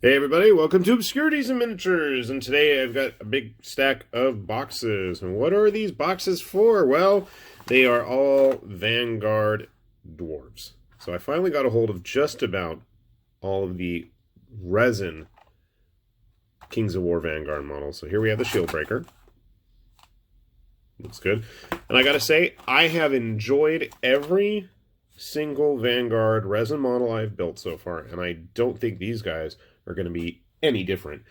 Hey everybody, welcome to Obscurities and Miniatures, and today I've got a big stack of boxes. And what are these boxes for? Well, they are all Vanguard Dwarves. So I finally got a hold of just about all of the resin Kings of War Vanguard models. So here we have the Shield Breaker. Looks good. And I gotta say, I have enjoyed every single Vanguard resin model I've built so far, and I don't think these guys are going to be any different.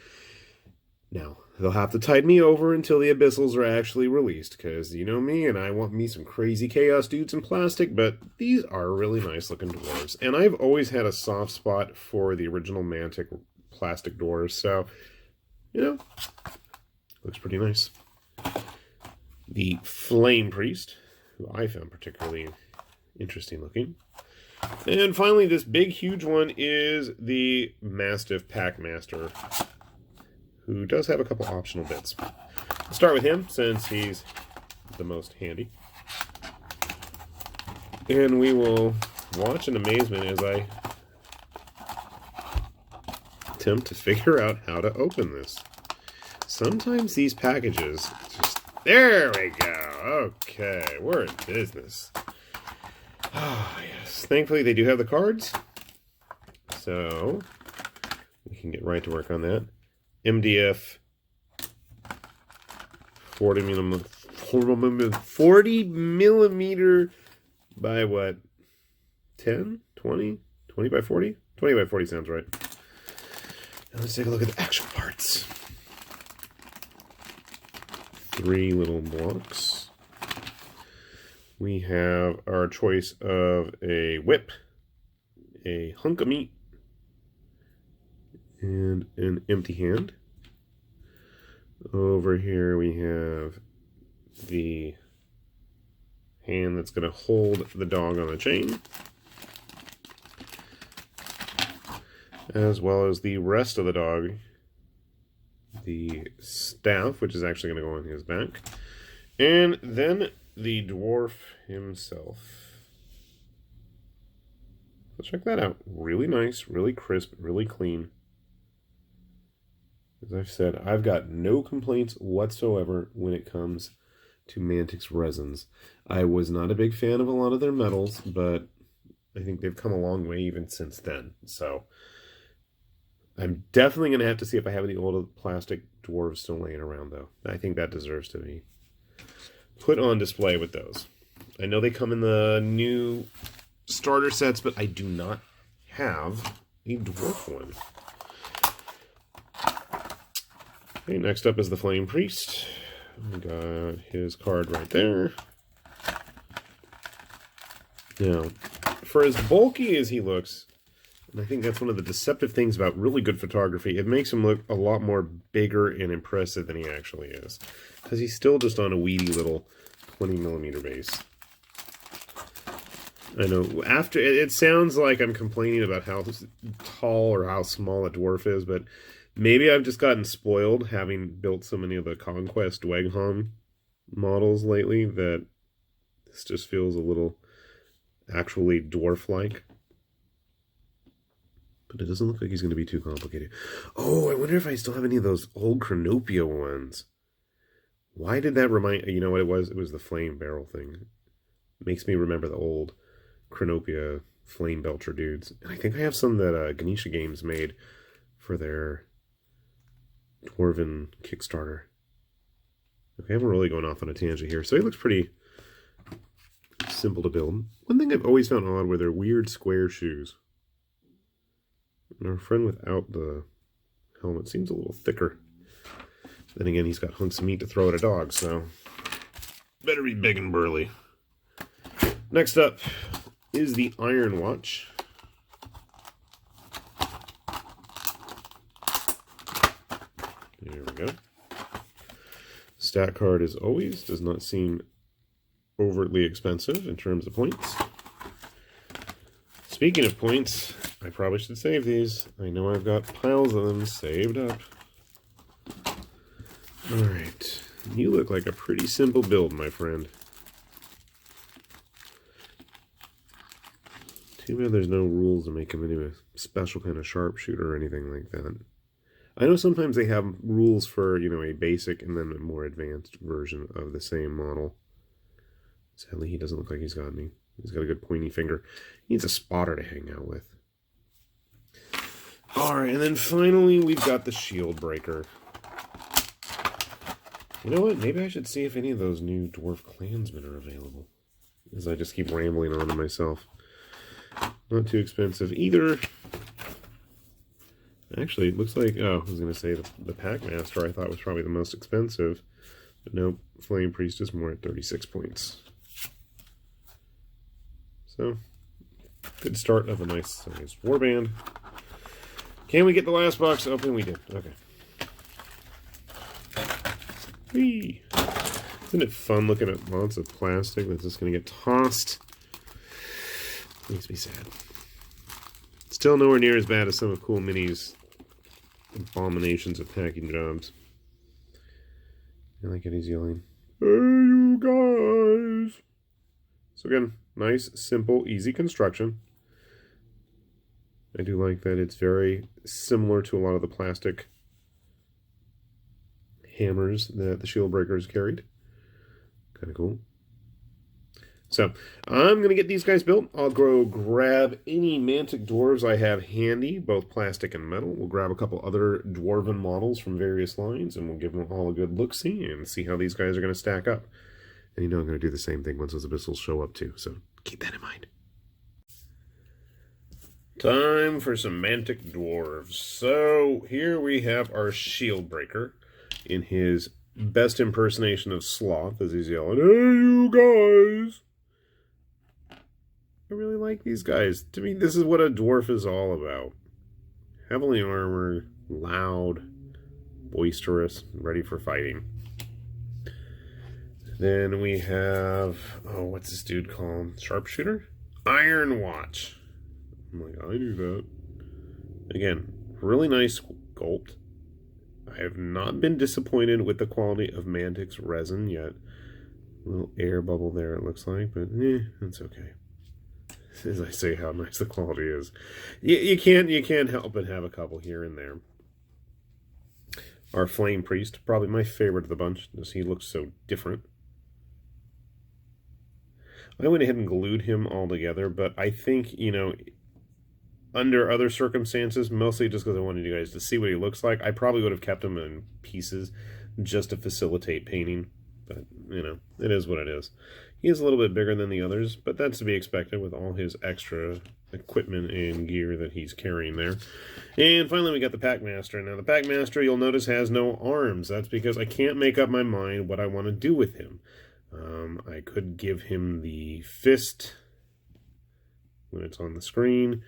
Now, they'll have to tide me over until the Abyssals are actually released, because you know me, and I want me some crazy chaos dudes in plastic, but these are really nice looking dwarves. And I've always had a soft spot for the original Mantic plastic dwarves, so, you know, looks pretty nice. The Flame Priest, who I found particularly interesting looking. And finally, this big, huge one is the Mastiff Packmaster, who does have a couple optional bits. I'll start with him, since he's the most handy. And we will watch in amazement as I attempt to figure out how to open this. Sometimes these packages just... There we go! Okay, we're in business. Ah, yes. Thankfully, they do have the cards, so we can get right to work on that. MDF 40 millimeter by what? 10? 20? 20 by 40? 20 by 40 sounds right. Now let's take a look at the actual parts. 3 little blocks. We have our choice of a whip, a hunk of meat, and an empty hand. Over here we have the hand that's going to hold the dog on the chain, as well as the rest of the dog, the staff, which is actually going to go on his back, and then the dwarf himself. So check that out. Really nice, really crisp, really clean. As I've said, I've got no complaints whatsoever when it comes to Mantic's resins. I was not a big fan of a lot of their metals, but I think they've come a long way even since then. So I'm definitely going to have to see if I have any old plastic dwarves still laying around, though. I think that deserves to be put on display with those. I know they come in the new starter sets, but I do not have a dwarf one. Okay, next up is the Flame Priest. We got his card right there. Now, for as bulky as he looks, and I think that's one of the deceptive things about really good photography, it makes him look a lot more bigger and impressive than he actually is. Because he's still just on a weedy little 20 millimeter base. I know, after it sounds like I'm complaining about how tall or how small a dwarf is, but maybe I've just gotten spoiled having built so many of the Conquest Dweghom models lately that this just feels a little actually dwarf-like. But it doesn't look like he's going to be too complicated. Oh, I wonder if I still have any of those old Chronopia ones. Why did that remind... You know what it was? It was the flame barrel thing. It makes me remember the old Chronopia flame belcher dudes. And I think I have some that Ganesha Games made for their Dwarven Kickstarter. Okay, I'm really going off on a tangent here. So he looks pretty simple to build. One thing I've always found odd were their weird square shoes. And our friend without the helmet seems a little thicker. Then again, he's got hunks of meat to throw at a dog, so better be big and burly. Next up is the Iron Watch. There we go. Stat card, as always, does not seem overtly expensive in terms of points. Speaking of points, I probably should save these. I know I've got piles of them saved up. Alright, you look like a pretty simple build, my friend. Too bad there's no rules to make him into a special kind of sharpshooter or anything like that. I know sometimes they have rules for, you know, a basic and then a more advanced version of the same model. Sadly, he doesn't look like he's got any. He's got a good pointy finger. He needs a spotter to hang out with. Alright, and then finally we've got the shield breaker. You know what? Maybe I should see if any of those new dwarf clansmen are available. As I just keep rambling on to myself. Not too expensive either. Actually, it looks like, oh, I was going to say the Packmaster I thought was probably the most expensive. But no, Flame Priest is more at 36 points. So, good start of a nice sized warband. Can we get the last box open? We did. Okay. Whee! Isn't it fun looking at lots of plastic that's just going to get tossed? Makes me sad. Still nowhere near as bad as some of Cool Mini's abominations of packing jobs. I like it, he's yelling, "Hey, you guys!" So again, nice, simple, easy construction. I do like that it's very similar to a lot of the plastic hammers that the shield breakers carried. Kind of cool. So, I'm going to get these guys built. I'll go grab any Mantic Dwarves I have handy, both plastic and metal. We'll grab a couple other Dwarven models from various lines, and we'll give them all a good look-see and see how these guys are going to stack up. And you know I'm going to do the same thing once those Abyssals show up too, so keep that in mind. Time for some Mantic Dwarves. So, here we have our shield breaker in his best impersonation of Sloth as he's yelling, "Hey, you guys!" I really like these guys. To me, this is what a dwarf is all about. Heavily armored, loud, boisterous, ready for fighting. Then we have, oh, what's this dude called? Sharpshooter? Iron Watch. I'm like, I knew that. Again, really nice sculpt. I have not been disappointed with the quality of Mantic's resin yet. A little air bubble there, it looks like, but that's okay. As I say how nice the quality is. You can't help but have a couple here and there. Our Flame Priest, probably my favorite of the bunch, as he looks so different. I went ahead and glued him all together, but I think, you know, under other circumstances, mostly just because I wanted you guys to see what he looks like, I probably would have kept him in pieces just to facilitate painting. But, you know, it is what it is. He is a little bit bigger than the others, but that's to be expected with all his extra equipment and gear that he's carrying there. And finally, we got the Packmaster. Now, the Packmaster, you'll notice, has no arms. That's because I can't make up my mind what I want to do with him. I could give him the fist when it's on the screen.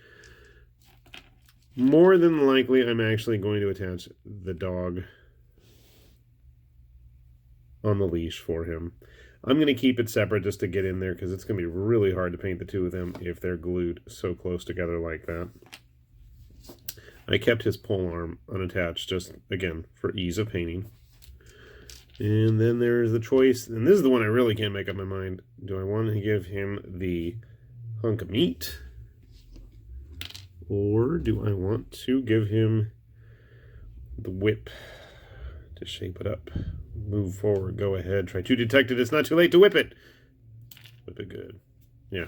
More than likely, I'm actually going to attach the dog on the leash for him. I'm going to keep it separate just to get in there because it's going to be really hard to paint the two of them if they're glued so close together like that. I kept his pole arm unattached just, again, for ease of painting. And then there's the choice, and this is the one I really can't make up my mind. Do I want to give him the hunk of meat? Or do I want to give him the whip to shape it up? Move forward, go ahead, try to detect it. It's not too late to whip it. Whip it good. Yeah.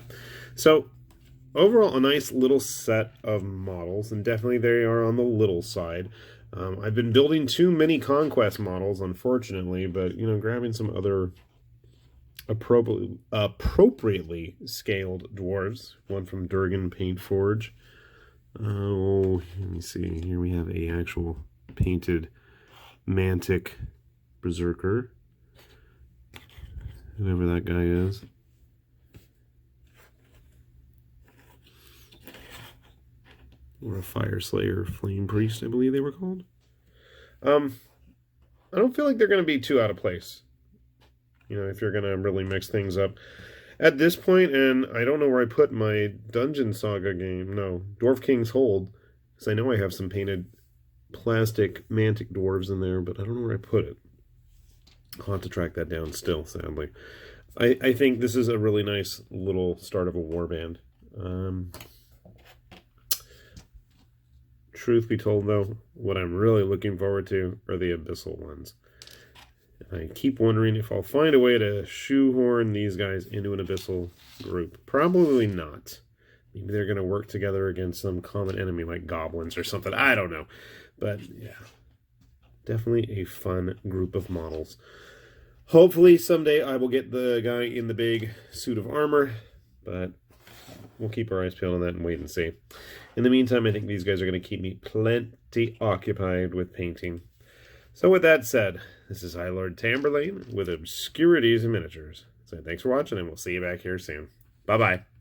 So, overall, a nice little set of models, and definitely they are on the little side. I've been building too many Conquest models, unfortunately, but, you know, grabbing some other appropriately scaled dwarves. One from Durgan Paint Forge. Oh, let me see. Here we have a actual painted Mantic Berserker. Whoever that guy is. Or a Fire Slayer Flame Priest, I believe they were called. I don't feel like they're going to be too out of place. You know, if you're going to really mix things up. At this point, and I don't know where I put my Dungeon Saga game. No, Dwarf King's Hold. Because I know I have some painted plastic Mantic Dwarves in there, but I don't know where I put it. I'll have to track that down still, sadly. I think this is a really nice little start of a warband. Truth be told, though, what I'm really looking forward to are the Abyssal ones. I keep wondering if I'll find a way to shoehorn these guys into an Abyssal group. Probably not. Maybe they're going to work together against some common enemy like goblins or something. I don't know. But, yeah. Definitely a fun group of models. Hopefully, someday I will get the guy in the big suit of armor. But we'll keep our eyes peeled on that and wait and see. In the meantime, I think these guys are going to keep me plenty occupied with painting. So with that said, this is Lord Tamberlane with Obscurities and Miniatures. So thanks for watching, and we'll see you back here soon. Bye-bye.